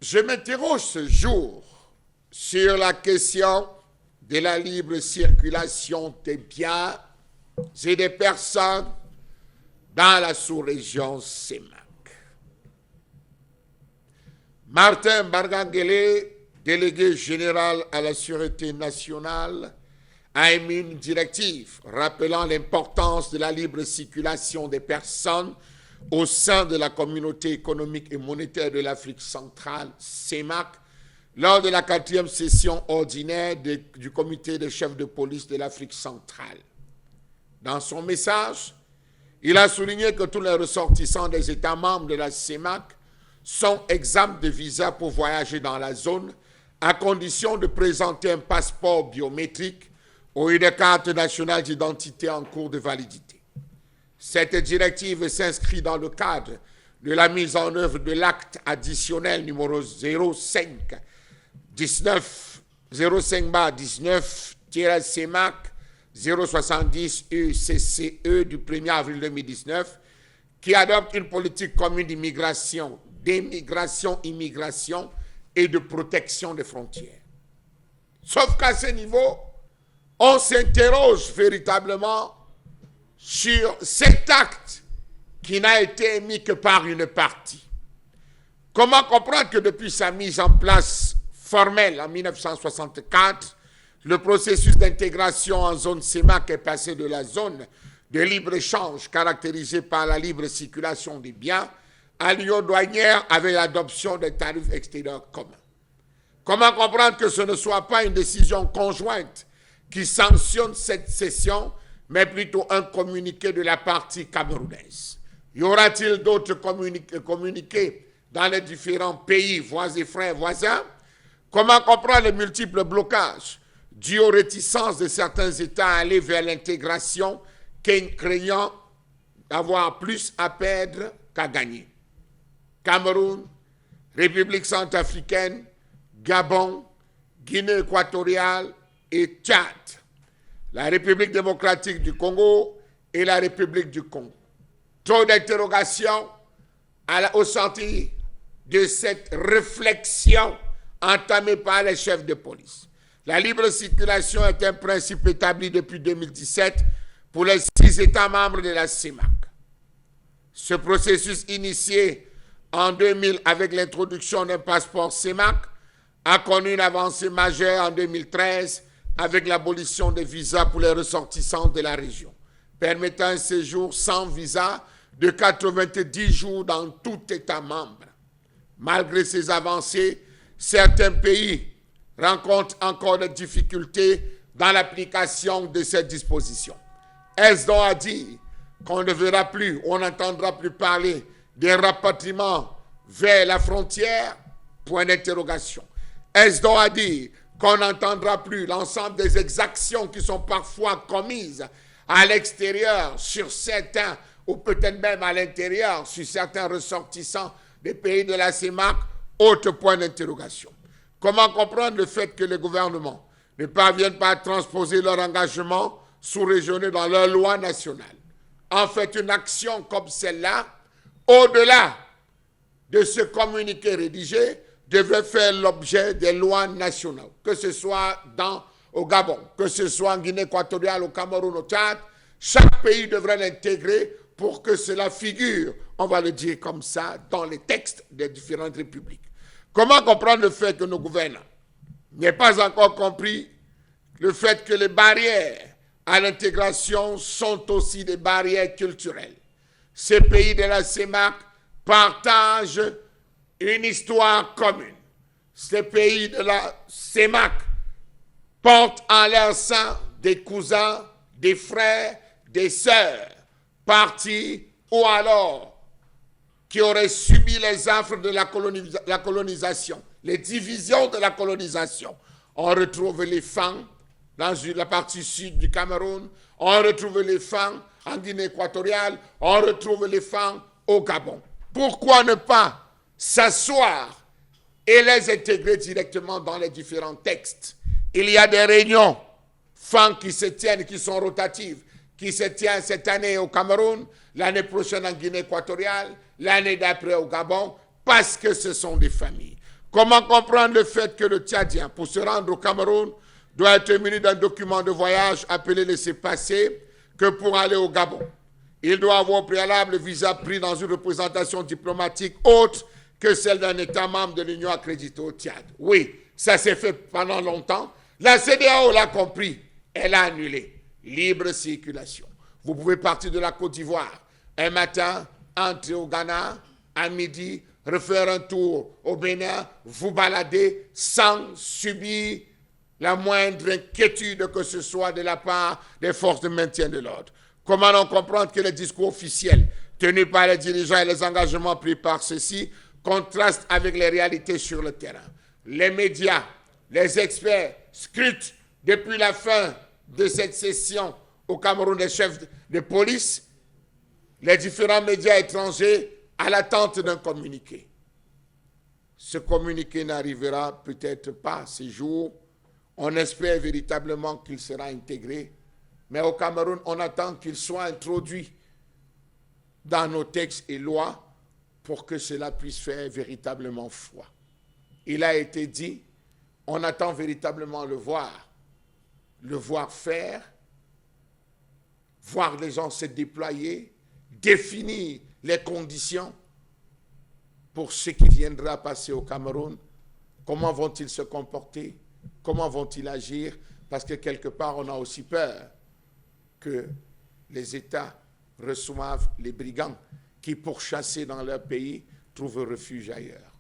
Je m'interroge ce jour sur la question de la libre circulation des biens et des personnes dans la sous-région CEMAC. Martin Bargangele, délégué général à la Sûreté nationale, a émis une directive rappelant l'importance de la libre circulation des personnes au sein de la communauté économique et monétaire de l'Afrique centrale, CEMAC, lors de la 4e session ordinaire du comité des chefs de police de l'Afrique centrale. Dans son message, il a souligné que tous les ressortissants des États membres de la CEMAC sont exempts de visa pour voyager dans la zone, à condition de présenter un passeport biométrique ou une carte nationale d'identité en cours de validité. Cette directive s'inscrit dans le cadre de la mise en œuvre de l'acte additionnel numéro 05-19-CEMAC 070 UCCE du 1er avril 2019 qui adopte une politique commune d'immigration, immigration et de protection des frontières. Sauf qu'à ce niveau, on s'interroge véritablement sur cet acte qui n'a été émis que par une partie. Comment comprendre que depuis sa mise en place formelle en 1964, le processus d'intégration en zone CEMAC est passé de la zone de libre-échange caractérisée par la libre circulation des biens à l'union douanière avec l'adoption des tarifs extérieurs communs. Comment comprendre que ce ne soit pas une décision conjointe qui sanctionne cette cession, mais plutôt un communiqué de la partie camerounaise? Y aura-t-il d'autres communiqués dans les différents pays, voisins et frères voisins? Comment comprendre les multiples blocages dus aux réticences de certains États à aller vers l'intégration, craignant d'avoir plus à perdre qu'à gagner? Cameroun, République centrafricaine, Gabon, Guinée équatoriale et Tchad, la République démocratique du Congo et la République du Congo. Trop d'interrogations au sortir de cette réflexion entamée par les chefs de police. La libre circulation est un principe établi depuis 2017 pour les 6 États membres de la CEMAC. Ce processus initié en 2000 avec l'introduction d'un passeport CEMAC a connu une avancée majeure en 2013 avec l'abolition des visas pour les ressortissants de la région, permettant un séjour sans visa de 90 jours dans tout État membre. Malgré ces avancées, certains pays rencontrent encore des difficultés dans l'application de cette disposition. Est-ce donc à dire qu'on ne verra plus, on n'entendra plus parler des rapatriements vers la frontière? Point d'interrogation. Est-ce donc à dire qu'on n'entendra plus l'ensemble des exactions qui sont parfois commises à l'extérieur sur certains, ou peut-être même à l'intérieur, sur certains ressortissants des pays de la CEMAC? Autre point d'interrogation. Comment comprendre le fait que les gouvernements ne parviennent pas à transposer leur engagement sous-régionaux dans leur loi nationale? En fait, une action comme celle-là, au-delà de ce communiqué rédigé, devrait faire l'objet des lois nationales, que ce soit au Gabon, que ce soit en Guinée équatoriale, au Cameroun, au Tchad. Chaque pays devrait l'intégrer pour que cela figure, on va le dire comme ça, dans les textes des différentes républiques. Comment comprendre le fait que nos gouvernants n'aient pas encore compris le fait que les barrières à l'intégration sont aussi des barrières culturelles? Ces pays de la CEMAC partagent une histoire commune. Ces pays de la CEMAC portent en leur sein des cousins, des frères, des sœurs, partis ou alors qui auraient subi les affres de la colonisation, les divisions de la colonisation. On retrouve les Fang dans la partie sud du Cameroun, on retrouve les Fang en Guinée équatoriale, on retrouve les Fang au Gabon. Pourquoi ne pas s'asseoir et les intégrer directement dans les différents textes? Il y a des réunions Fang qui se tiennent, qui sont rotatives, qui se tiennent cette année au Cameroun, l'année prochaine en Guinée équatoriale, l'année d'après au Gabon, parce que ce sont des familles. Comment comprendre le fait que le Tchadien, pour se rendre au Cameroun, doit être muni d'un document de voyage appelé laissez-passer que pour aller au Gabon? Il doit avoir au préalable le visa pris dans une représentation diplomatique autre que celle d'un État membre de l'Union accrédité au Tchad. Oui, ça s'est fait pendant longtemps. La CEDEAO l'a compris. Elle a annulé. Libre circulation. Vous pouvez partir de la Côte d'Ivoire un matin, entrer au Ghana, à midi, refaire un tour au Bénin, vous balader sans subir la moindre inquiétude que ce soit de la part des forces de maintien de l'ordre. Comment non comprendre que les discours officiels tenus par les dirigeants et les engagements pris par ceux-ci contrastent avec les réalités sur le terrain? Les médias, les experts scrutent depuis la fin de cette session au Cameroun des chefs de police, les différents médias étrangers à l'attente d'un communiqué. Ce communiqué n'arrivera peut-être pas ces jours. On espère véritablement qu'il sera intégré. Mais au Cameroun, on attend qu'il soit introduit dans nos textes et lois pour que cela puisse faire véritablement foi. Il a été dit, on attend véritablement le voir faire, voir les gens se déployer, définir les conditions pour ce qui viendra passer au Cameroun. Comment vont-ils se comporter? Comment vont-ils agir? Parce que quelque part, on a aussi peur que les États reçoivent les brigands qui, pour chasser dans leur pays, trouvent refuge ailleurs.